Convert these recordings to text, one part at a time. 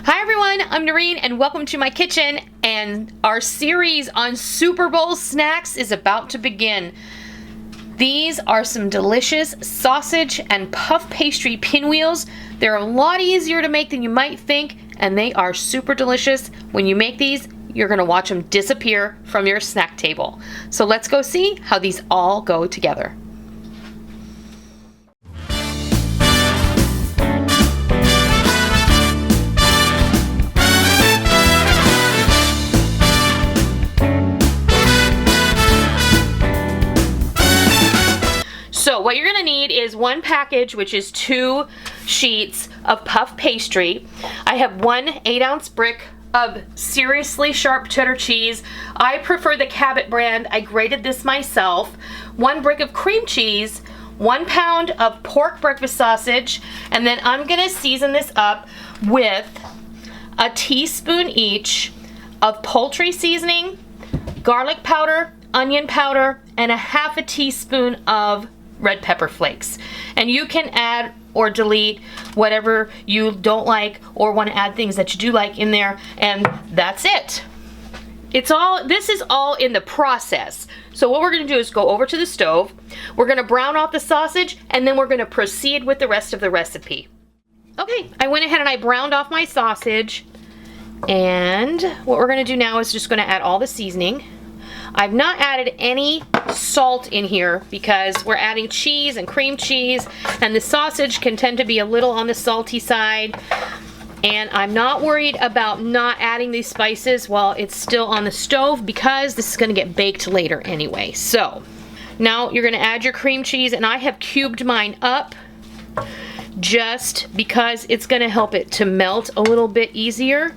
Hi everyone, I'm Noreen and welcome to my kitchen, and our series on Super Bowl snacks is about to begin. These are some delicious sausage and puff pastry pinwheels. They're a lot easier to make than you might think, and they are super delicious. When you make these, you're gonna watch them disappear from your snack table. So let's go see how these all go together. So what you're gonna need is one package, which is 2 sheets of puff pastry. I have 1 8-ounce brick of seriously sharp cheddar cheese. I prefer the Cabot brand. I grated this myself. 1 brick of cream cheese, 1 pound of pork breakfast sausage, and then I'm gonna season this up with a teaspoon each of poultry seasoning, garlic powder, onion powder, and a half a teaspoon of red pepper flakes. And you can add or delete whatever you don't like or want to add things that you do like in there, and that's it. This is all in the process. So what we're going to do is go over to the stove, we're going to brown off the sausage, and then we're going to proceed with the rest of the recipe. Okay, I went ahead and I browned off my sausage, and what we're going to do now is just going to add all the seasoning. I've not added any salt in here because we're adding cheese and cream cheese, and the sausage can tend to be a little on the salty side, and I'm not worried about not adding these spices while it's still on the stove because this is going to get baked later anyway. So now you're going to add your cream cheese, and I have cubed mine up just because it's going to help it to melt a little bit easier.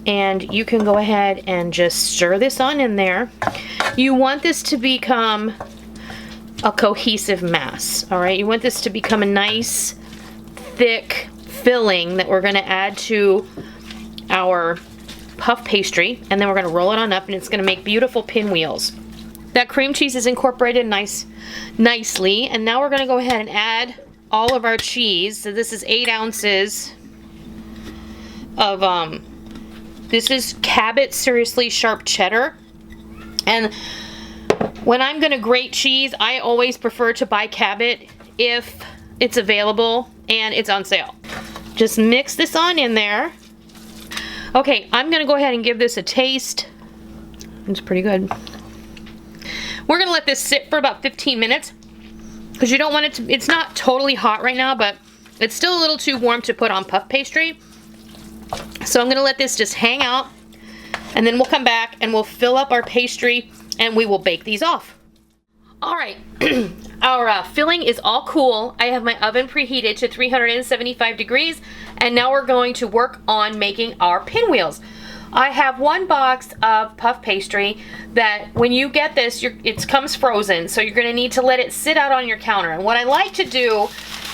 And you can go ahead and just stir this on in there. You want this to become a cohesive mass, all right? You want this to become a nice, thick filling that we're gonna add to our puff pastry, and then we're gonna roll it on up, and it's gonna make beautiful pinwheels. That cream cheese is incorporated nicely, and now we're gonna go ahead and add all of our cheese. So this is 8 ounces of this is Cabot Seriously Sharp Cheddar. And when I'm gonna grate cheese, I always prefer to buy Cabot if it's available and it's on sale. Just mix this on in there. Okay, I'm gonna go ahead and give this a taste. It's pretty good. We're gonna let this sit for about 15 minutes because you don't want it to, it's not totally hot right now, but it's still a little too warm to put on puff pastry. So I'm gonna let this just hang out, and then we'll come back and we'll fill up our pastry and we will bake these off. All right, our filling is all cool. I have my oven preheated to 375 degrees, and now we're going to work on making our pinwheels. I have 1 box of puff pastry that when you get this, it comes frozen, so you're gonna need to let it sit out on your counter. And what I like to do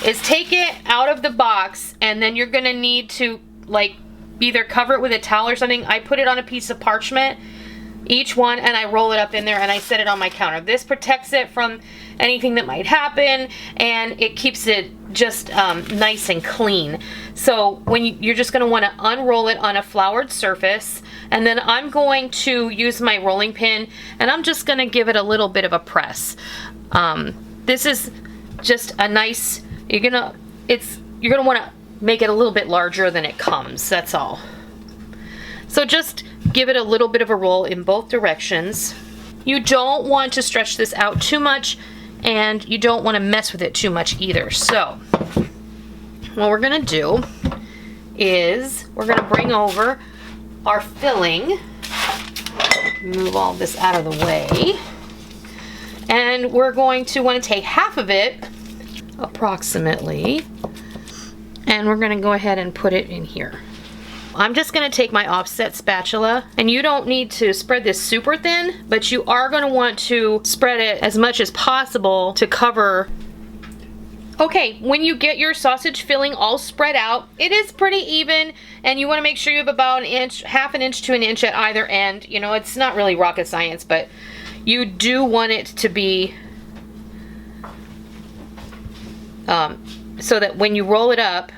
is take it out of the box, and then you're gonna need to like either cover it with a towel or something. I put it on a piece of parchment, each one, and I roll it up in there and I set it on my counter. This protects it from anything that might happen, and it keeps it just nice and clean. So when you're just going to want to unroll it on a floured surface, and then I'm going to use my rolling pin and I'm just going to give it a little bit of a press. This is just a nice, you're gonna want to make it a little bit larger than it comes, that's all. So just give it a little bit of a roll in both directions. You don't want to stretch this out too much, and you don't want to mess with it too much either. So what we're gonna do is we're gonna bring over our filling, move all this out of the way, and we're going to want to take half of it approximately, and we're gonna go ahead and put it in here. I'm just gonna take my offset spatula, and you don't need to spread this super thin, but you are gonna want to spread it as much as possible to cover. Okay, when you get your sausage filling all spread out, it is pretty even, and you wanna make sure you have about an inch, half an inch to an inch at either end. You know, it's not really rocket science, but you do want it to be so that when you roll it up,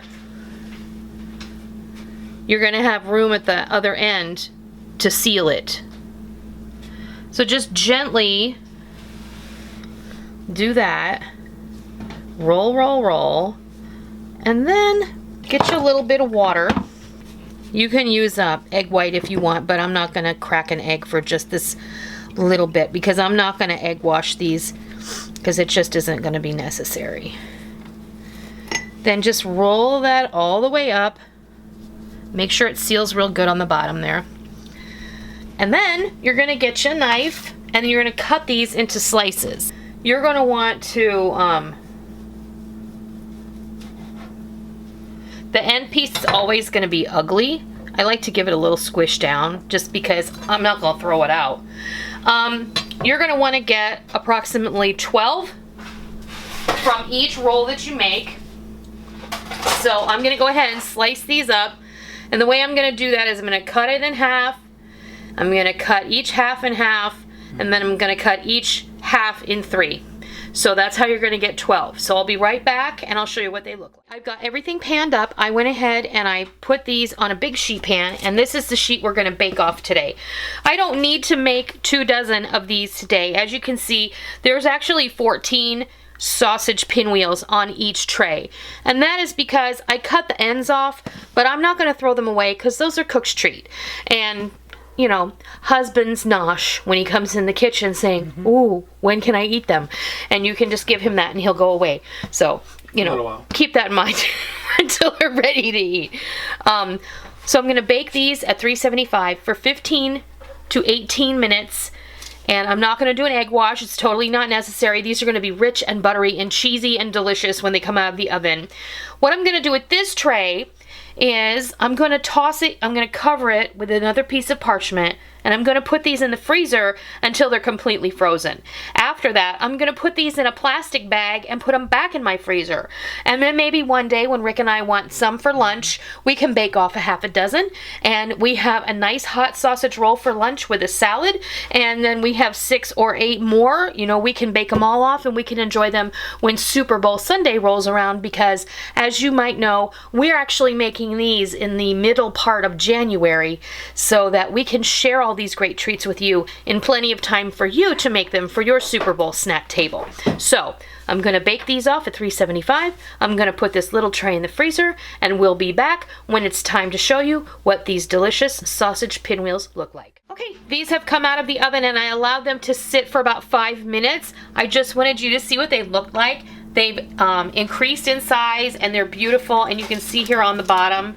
you're gonna have room at the other end to seal it. So just gently do that. Roll, roll, roll. And then get you a little bit of water. You can use egg white if you want, but I'm not gonna crack an egg for just this little bit because I'm not gonna egg wash these because it just isn't gonna be necessary. Then just roll that all the way up. Make sure it seals real good on the bottom there. And then you're gonna get you a knife and you're gonna cut these into slices. You're gonna want to, the end piece is always gonna be ugly. I like to give it a little squish down just because I'm not gonna throw it out. You're gonna wanna get approximately 12 from each roll that you make. So I'm gonna go ahead and slice these up. And the way I'm gonna do that is I'm gonna cut it in half. I'm gonna cut each half in half, and then I'm gonna cut each half in 3. So that's how you're gonna get 12. So I'll be right back and I'll show you what they look like. I've got everything panned up. I went ahead and I put these on a big sheet pan, and this is the sheet we're gonna bake off today. I don't need to make 24 of these today. As you can see, there's actually 14 sausage pinwheels on each tray. And that is because I cut the ends off, but I'm not gonna throw them away because those are cook's treat. And you know, husband's nosh when he comes in the kitchen saying, ooh, when can I eat them? And you can just give him that and he'll go away. So, you know, keep that in mind until they're ready to eat. So I'm gonna bake these at 375 for 15 to 18 minutes. And I'm not gonna do an egg wash, it's totally not necessary. These are gonna be rich and buttery and cheesy and delicious when they come out of the oven. What I'm gonna do with this tray is I'm going to toss it, I'm going to cover it with another piece of parchment, and I'm going to put these in the freezer until they're completely frozen. After that, I'm going to put these in a plastic bag and put them back in my freezer. And then maybe one day when Rick and I want some for lunch, we can bake off a half a dozen, and we have a nice hot sausage roll for lunch with a salad, and then we have 6 or 8 more. You know, we can bake them all off and we can enjoy them when Super Bowl Sunday rolls around, because as you might know, we're actually making these in the middle part of January so that we can share all these great treats with you in plenty of time for you to make them for your Super Bowl snack table. So I'm going to bake these off at 375. I'm going to put this little tray in the freezer, and we'll be back when it's time to show you what these delicious sausage pinwheels look like. Okay, these have come out of the oven and I allowed them to sit for about 5 minutes. I just wanted you to see what they look like. They've increased in size and they're beautiful, and you can see here on the bottom,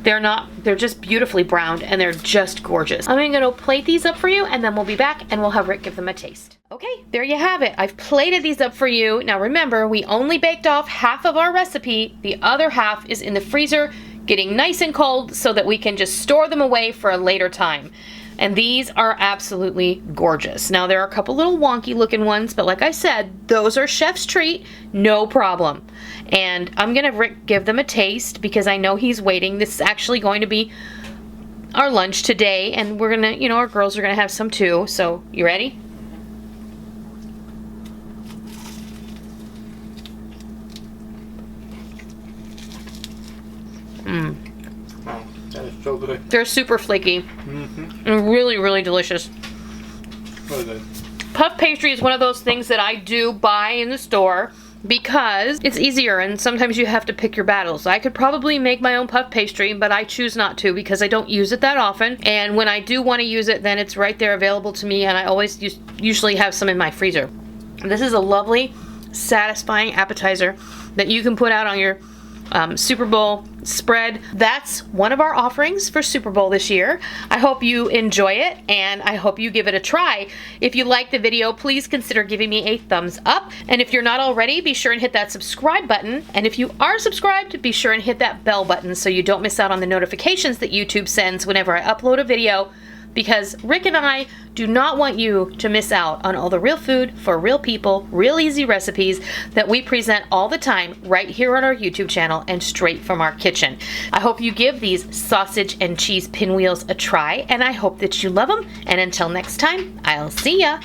they're just beautifully browned and they're just gorgeous. I'm going to plate these up for you and then we'll be back and we'll have Rick give them a taste. Okay, there you have it. I've plated these up for you. Now remember, we only baked off half of our recipe. The other half is in the freezer, getting nice and cold so that we can just store them away for a later time. And these are absolutely gorgeous. Now there are a couple little wonky looking ones, but like I said, those are chef's treat, no problem. And I'm gonna give them a taste because I know he's waiting. This is actually going to be our lunch today, and we're gonna, you know, our girls are gonna have some too. So, you ready? Wow, that is so good. They're super flaky. And really, really delicious. Really good. Puff pastry is one of those things that I do buy in the store because it's easier, and sometimes you have to pick your battles. I could probably make my own puff pastry, but I choose not to because I don't use it that often. And when I do want to use it, then it's right there available to me, and I always usually have some in my freezer. This is a lovely, satisfying appetizer that you can put out on your Super Bowl spread. That's one of our offerings for Super Bowl this year. I hope you enjoy it, and I hope you give it a try. If you like the video, please consider giving me a thumbs up. And if you're not already, be sure and hit that subscribe button. And if you are subscribed, be sure and hit that bell button so you don't miss out on the notifications that YouTube sends whenever I upload a video, because Rick and I do not want you to miss out on all the real food for real people, real easy recipes that we present all the time right here on our YouTube channel and straight from our kitchen. I hope you give these sausage and cheese pinwheels a try, and I hope that you love them. And until next time, I'll see ya.